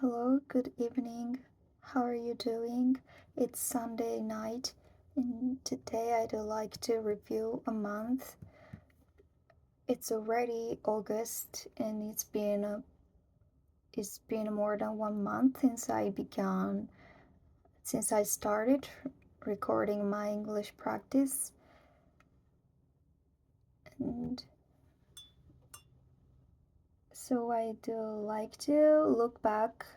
Hello, good evening. How are you doing? It's Sunday night, and today I'd like to review a month. It's already August, and it's been more than 1 month since I started recording my English practice, and so I do like to look back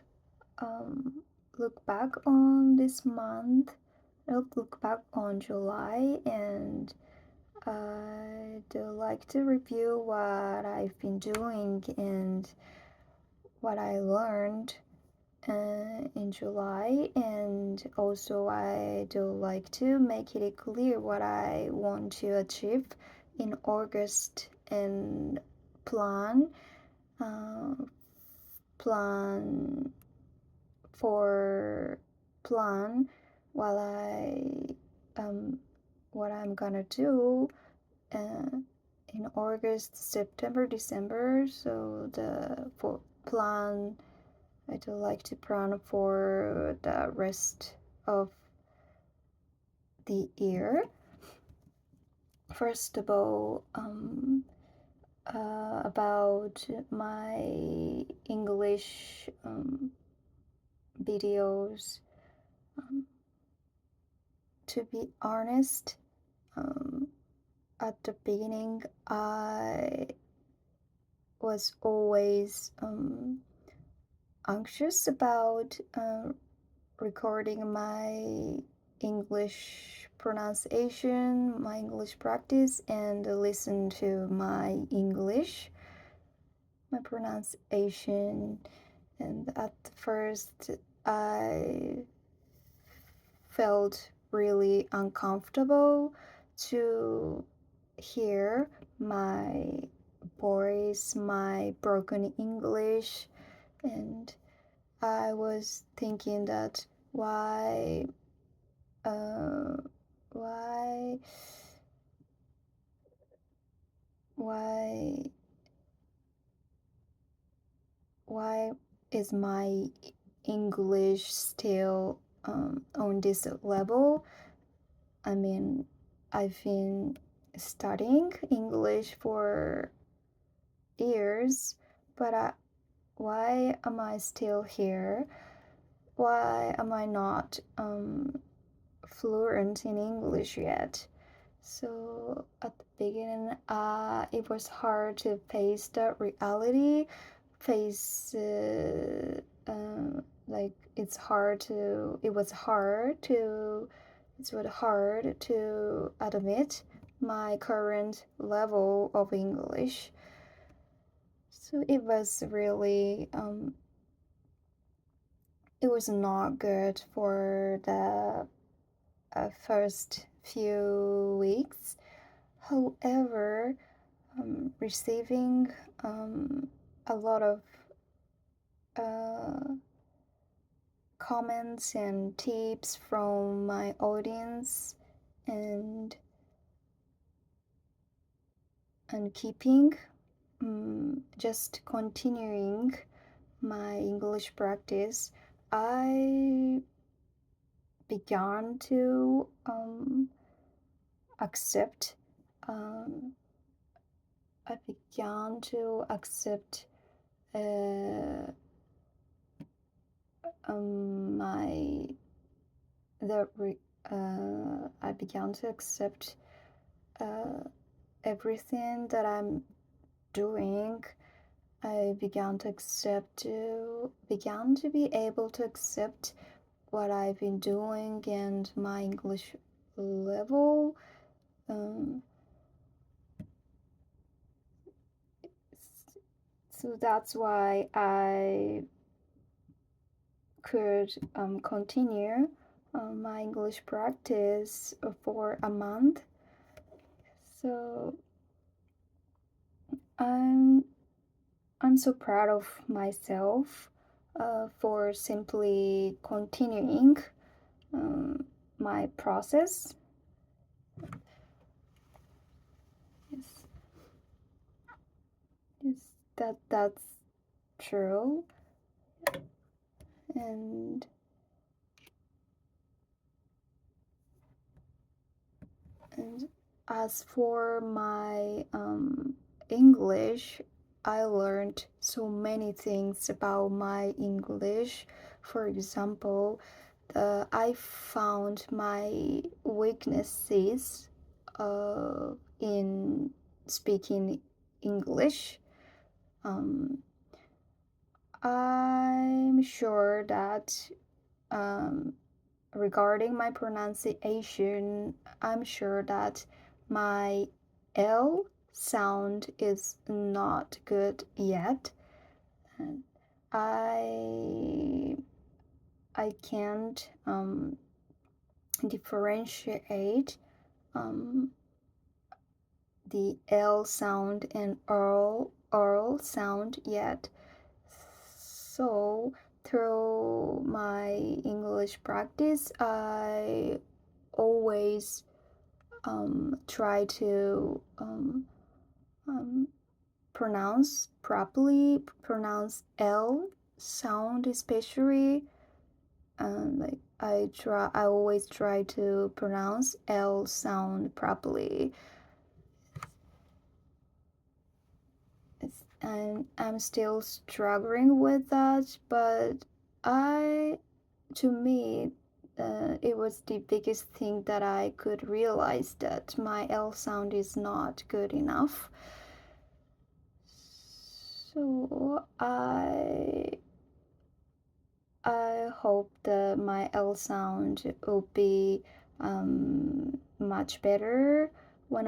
on this month. I'll look back on July, and I do like to review what I've been doing and what I learned in July, and also I do like to make it clear what I want to achieve in August and plan uh, plan for plan while what I'm gonna do uh, in August, September, December. So the for plan, I do like to plan for the rest of the year. First of all, about my English videos. Um, to be honest, at the beginning, I was always anxious about recording my English pronunciation, my English practice, and listen to my pronunciation. And at first, I felt really uncomfortable to hear my voice, my broken English, and I was thinking that uh, why, why, why is my English still on this level? I mean, I've been studying English for years, but why am I still here? Why am I not fluent in English yet? So at the beginning, it was hard to face the reality, face like it was hard to admit my current level of English. So it was not good for the first few weeks. However, receiving a lot of uh, comments and tips from my audience, and keeping just continuing my English practice, I began to accept um, uh, my the re- I began to accept uh, everything that I'm doing. I began to be able to accept what I've been doing and my English level. Um, so that's why I could continue my English practice for a month. So I'm I'm so proud of myself for simply continuing um, my process. Yes, yes, that's true. And as for my English, I learned so many things about my English. For example, I found my weaknesses in speaking English. Um, I'm sure that um, regarding my pronunciation, I'm sure that my L sound is not good yet. And I I can't differentiate um, the L sound and oral sound yet. So through my English practice, I always try to pronounce properly, pronounce L sound especially. Like I always try to pronounce L sound properly. And I'm still struggling with that, but to me, it was the biggest thing that I could realize that my L sound is not good enough. So I hope that my L sound will be much better when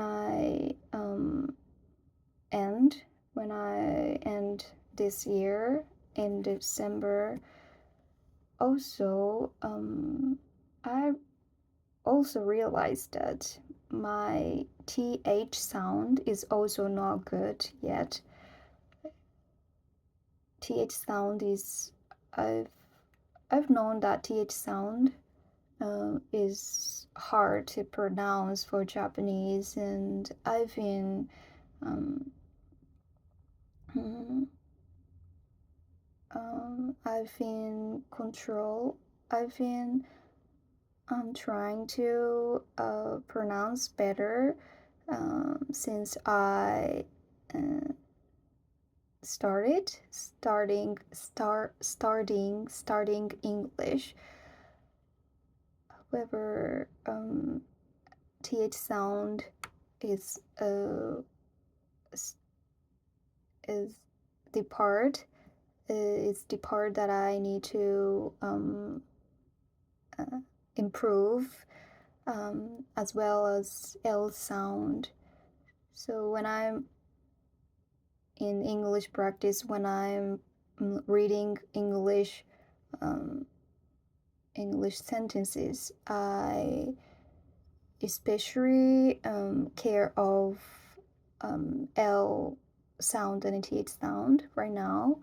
end when I end this year in December. Also, I also realized that my TH sound is also not good yet. TH sound is I've known that TH sound is hard to pronounce for Japanese, and um, mm, I've been control. I've been trying to pronounce better since I uh, starting English. However, th sound is is the part is the part that I need to improve, as well as L sound. So when I'm in English practice, when I'm reading um, English sentences, I especially care of L sound and th sound right now,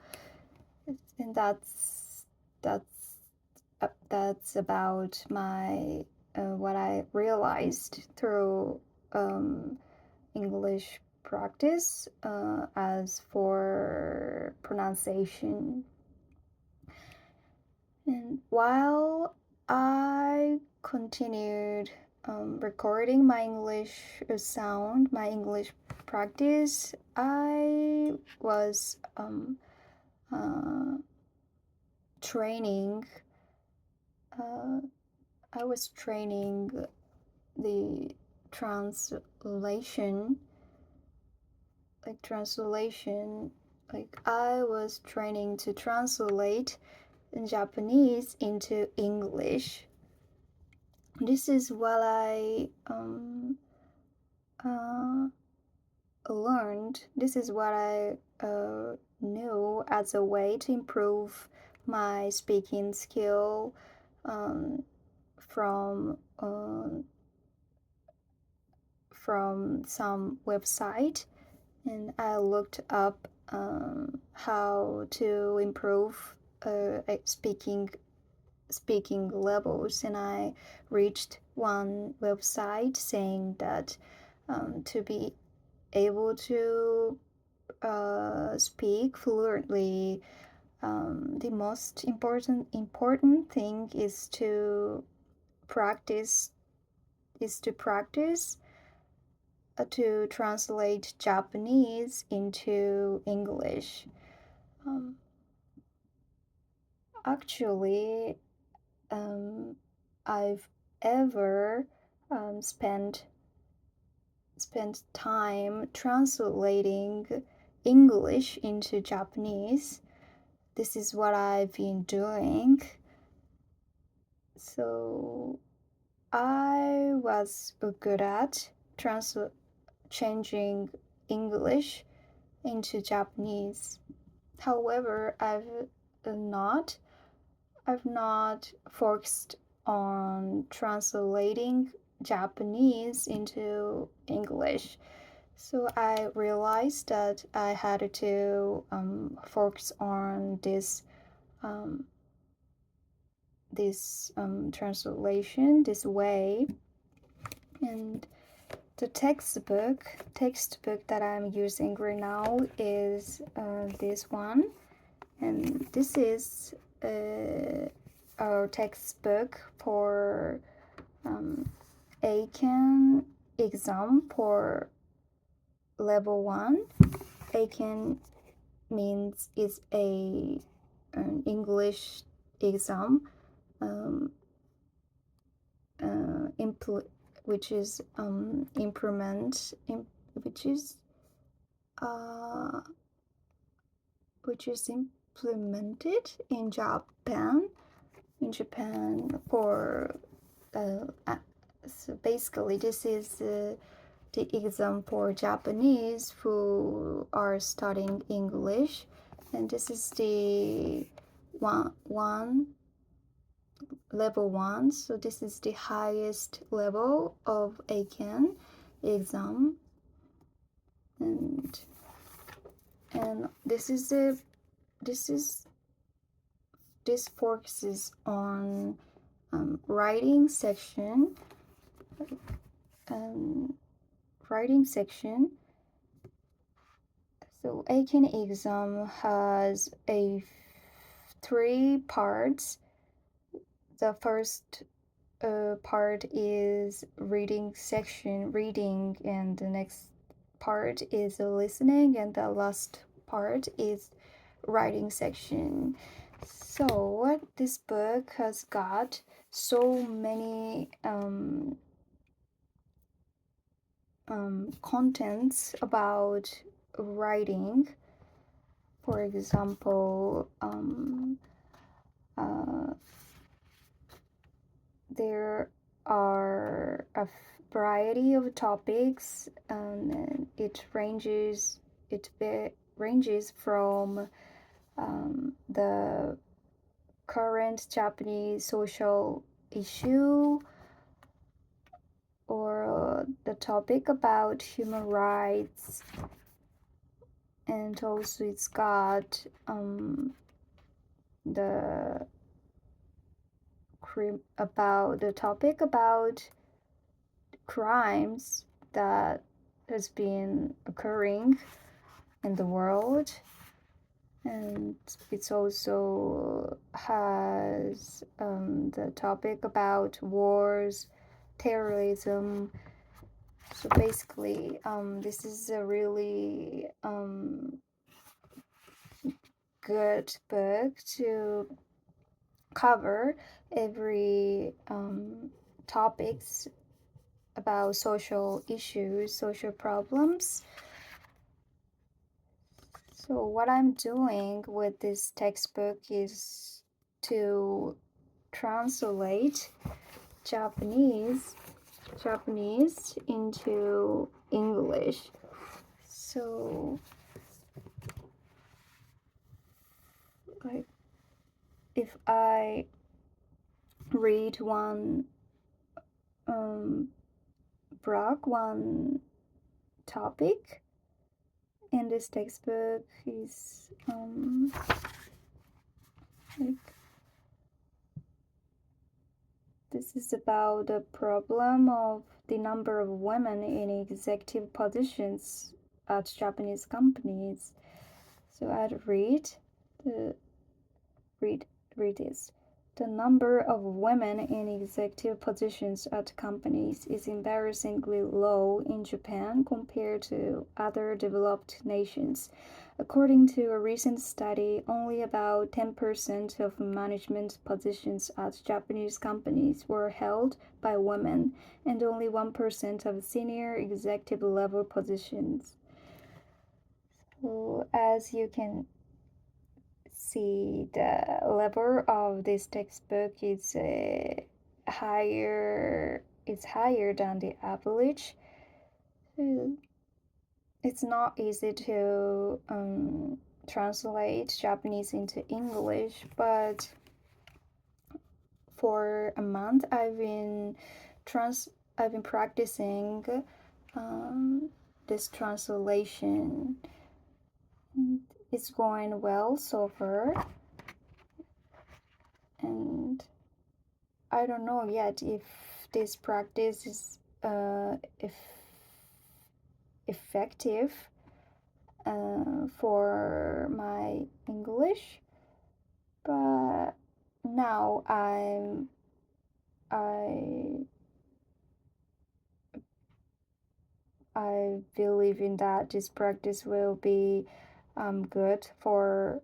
and that's about my what I realized through English practice. As for pronunciation, and while I continued recording my English my English practice, uh, training. Uh, I was training the translation, like I was training to translate Japanese into English. This is what I uh, learned. This is what I knew as a way to improve my speaking skill um, from some website, and I looked up how to improve speaking levels, and I reached one website saying that to be able to speak fluently, the most important thing is to practice to translate Japanese into English. Actually, I've ever spent time translating English into Japanese. This is what I've been doing. So I was good at changing English into Japanese. However, I've not focused on translating Japanese into English. So I realized that I had to focus on this translation this way. And the textbook that I'm using right now is this one, and this is our textbook for Aiken exam for level 1. Aiken means it's an English exam which is implemented in Japan for so basically this is the exam for Japanese who are studying English, and this is the one level 1, so this is the highest level of Aiken exam, and this focuses on writing section. So Aiken exam has 3 parts. The first part is reading section, and the next part is listening, and the last part is writing section. So this book has got so many contents about writing. For example, there are a variety of topics, and it ranges from the current Japanese social issue, or the topic about human rights, and also it's got the topic about crimes that has been occurring in the world, and it also has the topic about wars, terrorism. So basically, this is a really good book to cover every topics about social issues, social problems. So what I'm doing with this textbook is to translate Japanese into English. So like if I read one one topic in this textbook is like this is about the problem of the number of women in executive positions at Japanese companies. So I'd read read this. The number of women in executive positions at companies is embarrassingly low in Japan compared to other developed nations. According to a recent study, only about 10% of management positions at Japanese companies were held by women, and only 1% of senior executive level positions. So, as you can see, the level of this textbook is higher. It's higher than the average. It's not easy to translate Japanese into English, but for a month I've been practicing this translation. It's going well so far, and I don't know yet if this practice is effective for my English, but now I believe in that this practice will be good for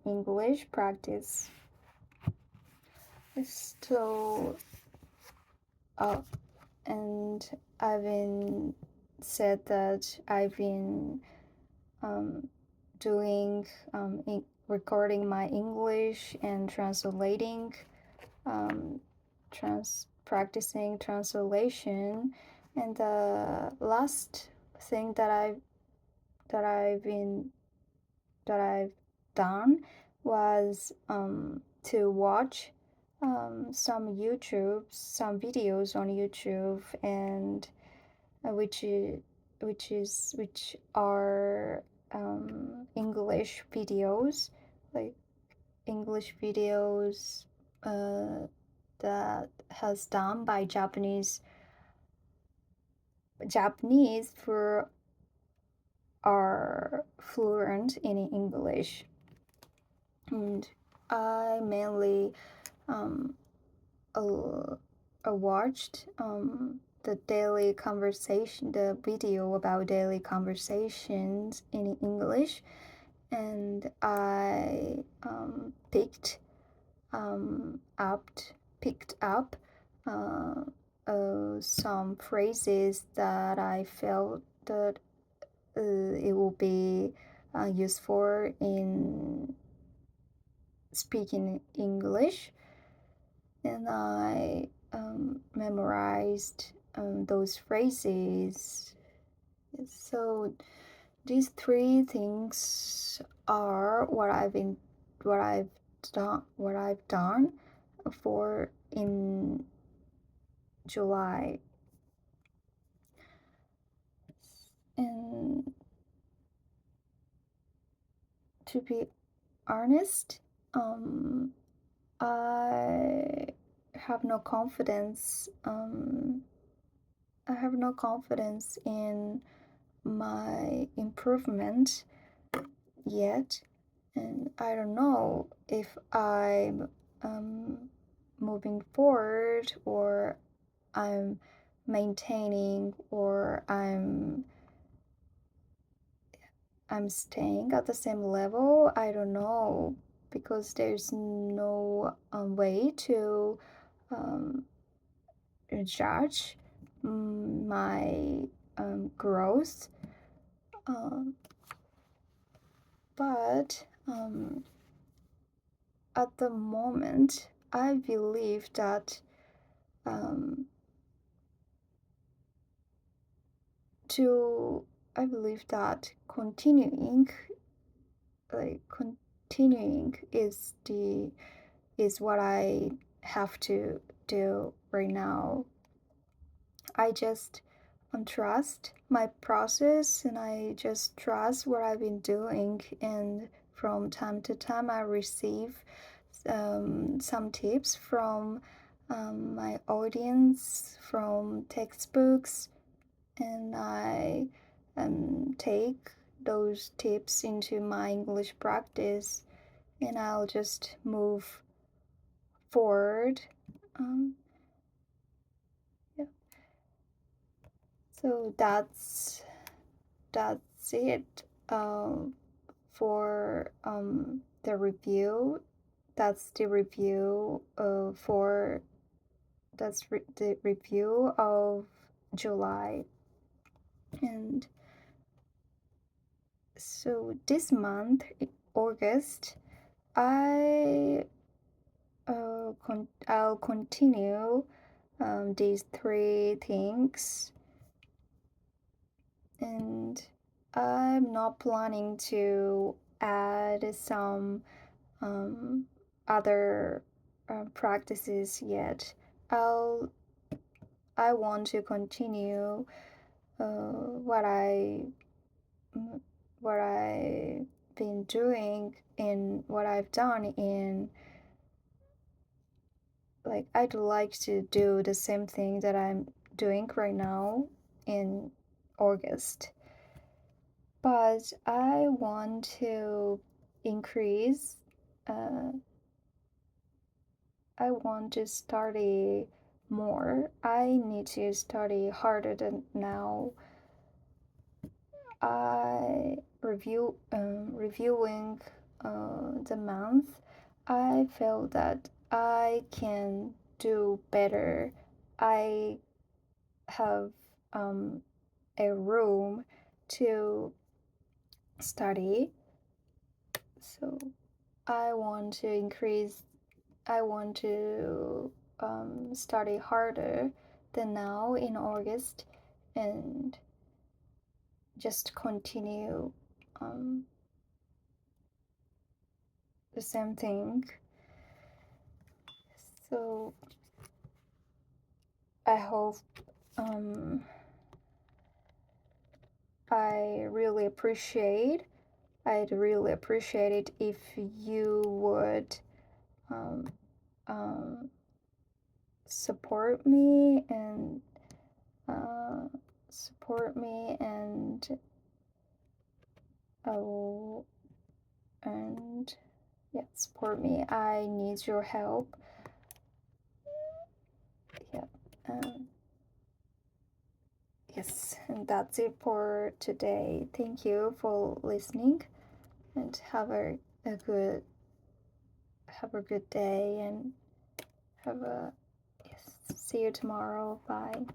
English practice. So, and I've been said that I've been doing recording my English and translating, practicing translation, and the last thing that I've done was to watch some videos on YouTube, and which are English videos, like English videos that has done by Japanese who are fluent in English. And I mainly watched the video about daily conversations in English, and I picked up some phrases that I felt that it will be useful in speaking English, and I memorized those phrases. So these three things are what I've done for in July. And to be honest, I have no confidence. I have no confidence in my improvement yet, and I don't know if I'm moving forward, or I'm maintaining, or I'm staying at the same level. I don't know, because there's no way to judge my growth. But at the moment, I believe that continuing is what I have to do right now. I just trust my process, and I just trust what I've been doing, and from time to time I receive some tips from my audience, from textbooks, and I take those tips into my English practice, and I'll just move forward. Yeah. So that's it for the review. That's the review the review of July. And so this month, August, I'll continue these three things, and I'm not planning to add some other practices yet. I want to continue what I've been doing in what I've done in, like, I'd like to do the same thing that I'm doing right now in August. But I want to increase, I want to study more. I need to study harder than now. Reviewing the month, I felt that I can do better. I have a room to study, so I want to increase. I want to study harder than now in August, and just continue the same thing. So I hope I'd really appreciate it if you would support me and uh, support me and oh and yeah, support me. I need your help. Yeah. Yes, and that's it for today. Thank you for listening, and a good have a good day, and have a yes. See you tomorrow. Bye.